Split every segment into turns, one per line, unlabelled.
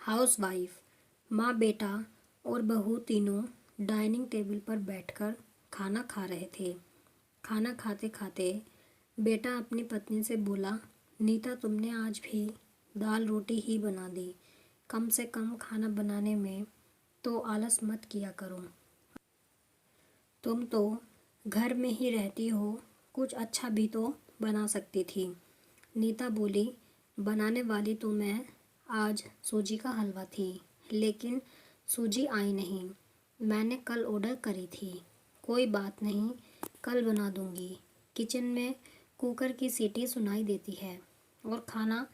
Housewife. माँ, बेटा और बहू तीनों डाइनिंग टेबल पर बैठकर खाना खा रहे थे। खाना खाते खाते बेटा अपनी पत्नी से बोला, नीता, तुमने आज भी दाल रोटी ही बना दी। कम से कम खाना बनाने में तो आलस मत किया करो। तुम तो घर में ही रहती हो, कुछ अच्छा भी तो बना सकती थी। नीता बोली, बनाने वाली तो मैं आज सूजी का हलवा थी, लेकिन सूजी आई नहीं। मैंने कल ऑर्डर करी थी। कोई बात नहीं, कल बना दूंगी। किचन में कुकर की सीटी सुनाई देती है और खाना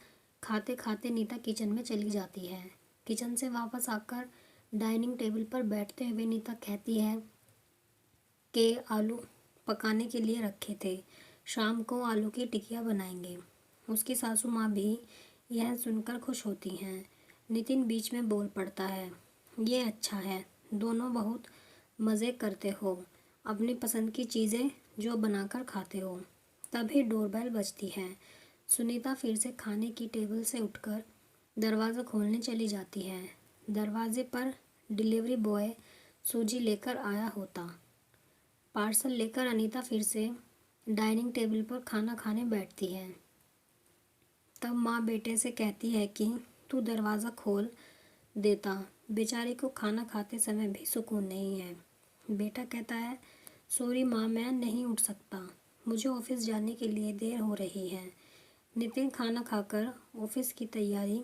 खाते खाते नीता किचन में चली जाती है। किचन से वापस आकर डाइनिंग टेबल पर बैठते हुए नीता कहती है कि आलू पकाने के लिए रखे थे, शाम को आलू की टिकिया बनाएंगे। उसकी सासू माँ भी यह सुनकर खुश होती हैं। नितिन बीच में बोल पड़ता है, ये अच्छा है, दोनों बहुत मज़े करते हो, अपनी पसंद की चीज़ें जो बनाकर खाते हो। तभी डोरबेल बजती है। सुनीता फिर से खाने की टेबल से उठकर दरवाज़ा खोलने चली जाती है। दरवाजे पर डिलीवरी बॉय सूजी लेकर आया होता। पार्सल लेकर अनीता फिर से डाइनिंग टेबल पर खाना खाने बैठती है। तब माँ बेटे से कहती है कि तू दरवाज़ा खोल देता, बेचारी को खाना खाते समय भी सुकून नहीं है। बेटा कहता है, सॉरी माँ, मैं नहीं उठ सकता, मुझे ऑफिस जाने के लिए देर हो रही है। नितिन खाना खाकर ऑफिस की तैयारी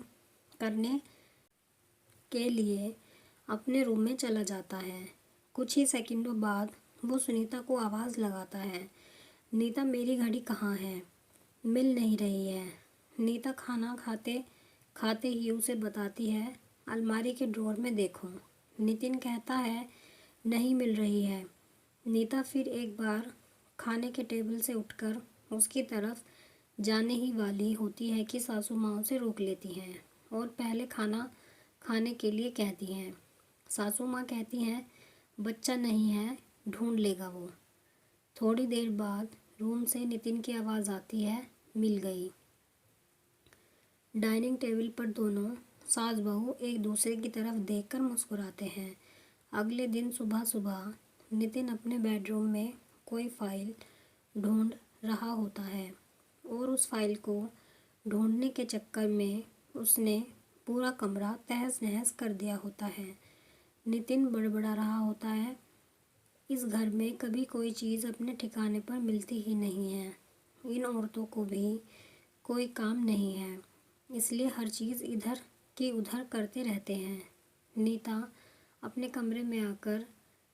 करने के लिए अपने रूम में चला जाता है। कुछ ही सेकंडों बाद वो सुनीता को आवाज़ लगाता है, नीता, मेरी घड़ी कहाँ है? मिल नहीं रही है। नीता खाना खाते खाते ही उसे बताती है, अलमारी के ड्रॉर में देखो। नितिन कहता है, नहीं मिल रही है। नीता फिर एक बार खाने के टेबल से उठकर उसकी तरफ जाने ही वाली होती है कि सासू माँ उसे रोक लेती हैं और पहले खाना खाने के लिए कहती हैं। सासू माँ कहती हैं, बच्चा नहीं है, ढूंढ लेगा वो। थोड़ी देर बाद रूम से नितिन की आवाज़ आती है, मिल गई। डाइनिंग टेबल पर दोनों सास बहू एक दूसरे की तरफ देखकर मुस्कुराते हैं। अगले दिन सुबह सुबह नितिन अपने बेडरूम में कोई फाइल ढूंढ रहा होता है और उस फाइल को ढूंढने के चक्कर में उसने पूरा कमरा तहस नहस कर दिया होता है। नितिन बड़बड़ा रहा होता है, इस घर में कभी कोई चीज़ अपने ठिकाने पर मिलती ही नहीं है। इन औरतों को भी कोई काम नहीं है, इसलिए हर चीज़ इधर की उधर करते रहते हैं। नीता अपने कमरे में आकर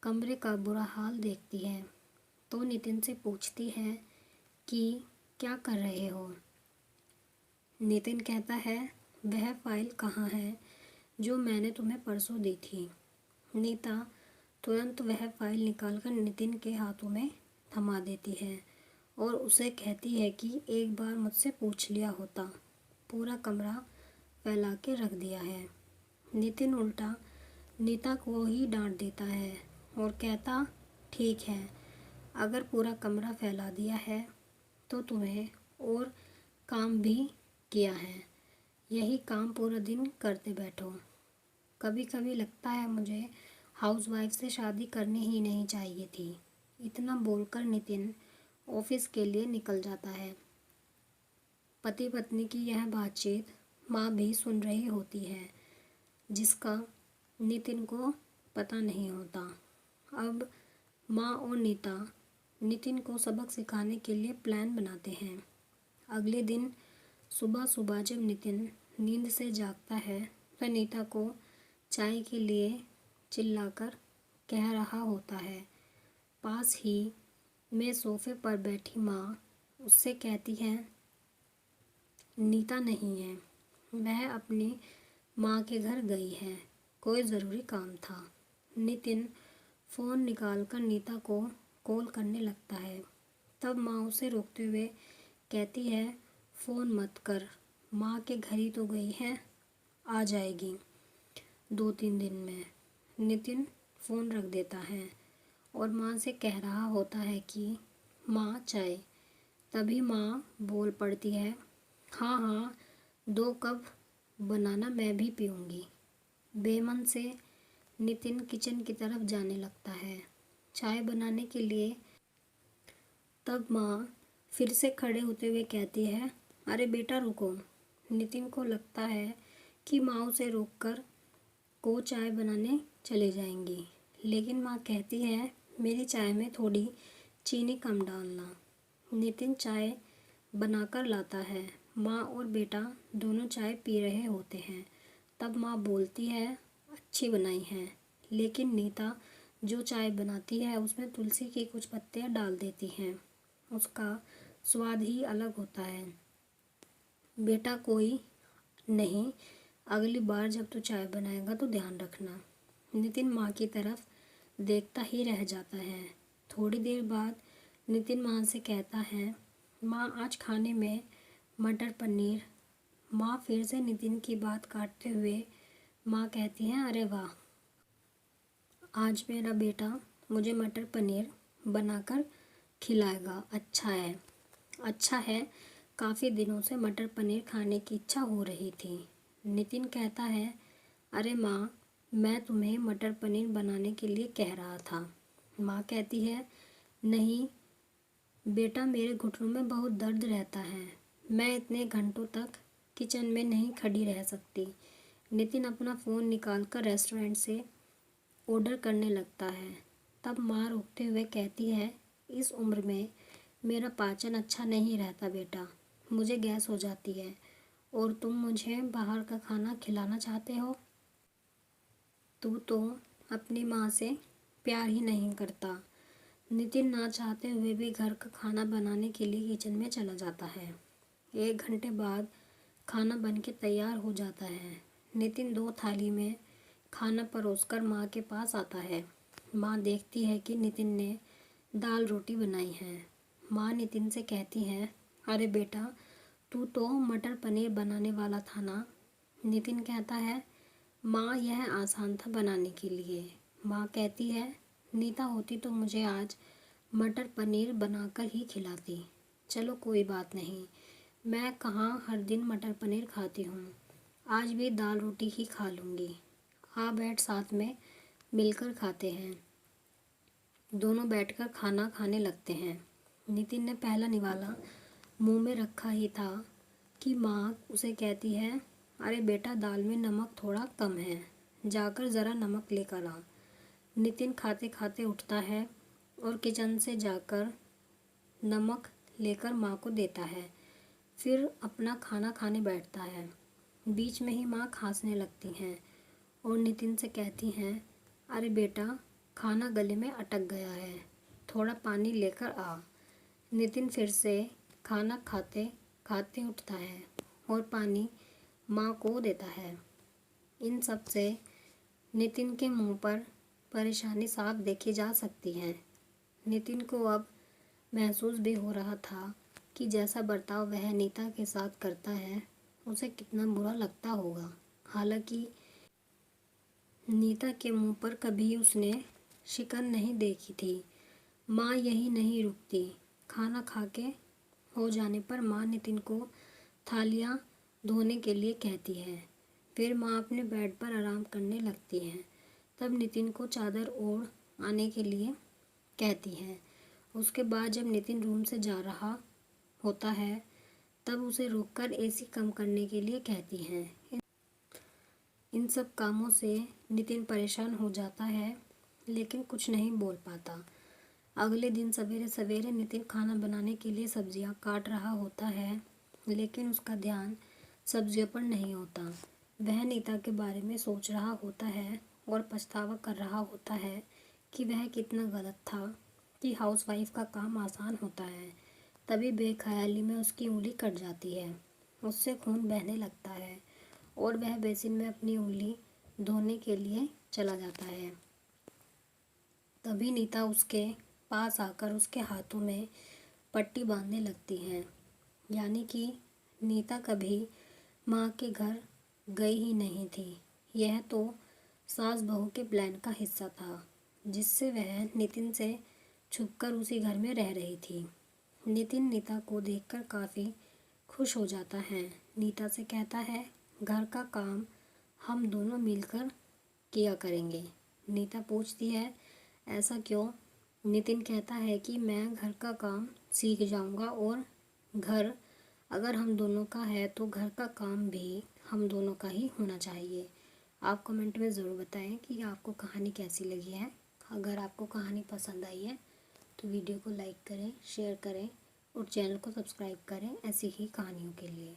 कमरे का बुरा हाल देखती है तो नितिन से पूछती है कि क्या कर रहे हो? नितिन कहता है, वह फाइल कहाँ है जो मैंने तुम्हें परसों दी थी? नीता तुरंत वह फाइल निकालकर नितिन के हाथों में थमा देती है और उसे कहती है कि एक बार मुझसे पूछ लिया होता, पूरा कमरा फैला के रख दिया है। नितिन उल्टा नीता को ही डांट देता है और कहता, ठीक है, अगर पूरा कमरा फैला दिया है तो तुम्हें और काम भी किया है, यही काम पूरा दिन करते बैठो। कभी कभी लगता है मुझे हाउसवाइफ से शादी करनी ही नहीं चाहिए थी। इतना बोलकर नितिन ऑफिस के लिए निकल जाता है। पति पत्नी की यह बातचीत माँ भी सुन रही होती है, जिसका नितिन को पता नहीं होता। अब माँ और नीता नितिन को सबक सिखाने के लिए प्लान बनाते हैं। अगले दिन सुबह सुबह जब नितिन नींद से जागता है तो नीता को चाय के लिए चिल्लाकर कह रहा होता है। पास ही में सोफे पर बैठी माँ उससे कहती है, नीता नहीं है, वह अपनी माँ के घर गई है, कोई ज़रूरी काम था। नितिन फ़ोन निकालकर नीता को कॉल करने लगता है। तब माँ उसे रोकते हुए कहती है, फ़ोन मत कर, माँ के घर ही तो गई है, आ जाएगी 2-3 दिन में। नितिन फ़ोन रख देता है और माँ से कह रहा होता है कि माँ चाय। तभी माँ बोल पड़ती है, हाँ हाँ, 2 कप बनाना, मैं भी पीऊँगी। बेमन से नितिन किचन की तरफ जाने लगता है चाय बनाने के लिए। तब माँ फिर से खड़े होते हुए कहती है, अरे बेटा रुको। नितिन को लगता है कि माँ उसे रोककर को चाय बनाने चले जाएंगी, लेकिन माँ कहती है, मेरी चाय में थोड़ी चीनी कम डालना। नितिन चाय बनाकर लाता है। माँ और बेटा दोनों चाय पी रहे होते हैं। तब माँ बोलती है, अच्छी बनाई है, लेकिन नीता जो चाय बनाती है उसमें तुलसी की कुछ पत्तियाँ डाल देती हैं। उसका स्वाद ही अलग होता है। बेटा कोई नहीं, अगली बार जब तू चाय बनाएगा तो ध्यान रखना। नितिन माँ की तरफ देखता ही रह जाता है। थोड़ी देर बाद नितिन माँ से कहता है, माँ आज खाने में मटर पनीर। माँ फिर से नितिन की बात काटते हुए माँ कहती हैं, अरे वाह, आज मेरा बेटा मुझे मटर पनीर बनाकर खिलाएगा। अच्छा है, काफ़ी दिनों से मटर पनीर खाने की इच्छा हो रही थी। नितिन कहता है, अरे माँ, मैं तुम्हें मटर पनीर बनाने के लिए कह रहा था। माँ कहती है, नहीं बेटा, मेरे घुटनों में बहुत दर्द रहता है, मैं इतने घंटों तक किचन में नहीं खड़ी रह सकती। नितिन अपना फ़ोन निकालकर रेस्टोरेंट से ऑर्डर करने लगता है। तब माँ रोकते हुए कहती है, इस उम्र में मेरा पाचन अच्छा नहीं रहता बेटा, मुझे गैस हो जाती है और तुम मुझे बाहर का खाना खिलाना चाहते हो। तू तो अपनी माँ से प्यार ही नहीं करता। नितिन ना चाहते हुए भी घर का खाना बनाने के लिए किचन में चला जाता है। 1 घंटे बाद खाना बनके तैयार हो जाता है। नितिन 2 थाली में खाना परोसकर माँ के पास आता है। माँ देखती है कि नितिन ने दाल रोटी बनाई है। माँ नितिन से कहती है, अरे बेटा, तू तो मटर पनीर बनाने वाला था ना। नितिन कहता है, माँ यह आसान था बनाने के लिए। माँ कहती है, नीता होती तो मुझे आज मटर पनीर बनाकर ही खिलाती। चलो कोई बात नहीं, मैं कहाँ हर दिन मटर पनीर खाती हूँ, आज भी दाल रोटी ही खा लूँगी। आ बैठ, साथ में मिलकर खाते हैं। दोनों बैठकर खाना खाने लगते हैं। नितिन ने पहला निवाला मुंह में रखा ही था कि माँ उसे कहती है, अरे बेटा, दाल में नमक थोड़ा कम है, जाकर ज़रा नमक लेकर आ। नितिन खाते खाते उठता है और किचन से जाकर नमक लेकर माँ को देता है। फिर अपना खाना खाने बैठता है। बीच में ही माँ खांसने लगती हैं और नितिन से कहती हैं, अरे बेटा, खाना गले में अटक गया है, थोड़ा पानी लेकर आ। नितिन फिर से खाना खाते खाते उठता है और पानी माँ को देता है। इन सब से नितिन के मुंह पर परेशानी साफ देखी जा सकती है। नितिन को अब महसूस भी हो रहा था कि जैसा बर्ताव वह नीता के साथ करता है उसे कितना बुरा लगता होगा। हालांकि नीता के मुंह पर कभी उसने शिकन नहीं देखी थी। माँ यही नहीं रुकती। खाना खाके हो जाने पर माँ नितिन को थालियाँ धोने के लिए कहती है। फिर माँ अपने बेड पर आराम करने लगती है। तब नितिन को चादर ओढ़ आने के लिए कहती है। उसके बाद जब नितिन रूम से जा रहा होता है तब उसे रोककर एसी कम करने के लिए कहती हैं। इन सब कामों से नितिन परेशान हो जाता है, लेकिन कुछ नहीं बोल पाता। अगले दिन सवेरे सवेरे नितिन खाना बनाने के लिए सब्जियां काट रहा होता है, लेकिन उसका ध्यान सब्जियों पर नहीं होता। वह नीता के बारे में सोच रहा होता है और पछतावा कर रहा होता है कि वह कितना गलत था कि हाउसवाइफ का काम आसान होता है। तभी बेख्याली में उसकी उंगली कट जाती है। उससे खून बहने लगता है और वह बेसिन में अपनी उंगली धोने के लिए चला जाता है। तभी नीता उसके पास आकर उसके हाथों में पट्टी बांधने लगती है। यानी कि नीता कभी माँ के घर गई ही नहीं थी। यह तो सास बहू के प्लान का हिस्सा था, जिससे वह नितिन से छुपकर उसी घर में रह रही थी। नितिन नीता को देखकर काफ़ी खुश हो जाता है। नीता से कहता है, घर का काम हम दोनों मिलकर किया करेंगे। नीता पूछती है, ऐसा क्यों? नितिन कहता है कि मैं घर का काम सीख जाऊंगा और घर अगर हम दोनों का है तो घर का काम भी हम दोनों का ही होना चाहिए। आप कमेंट में ज़रूर बताएं कि आपको कहानी कैसी लगी है। अगर आपको कहानी पसंद आई है तो वीडियो को लाइक करें, शेयर करें और चैनल को सब्सक्राइब करें ऐसी ही कहानियों के लिए।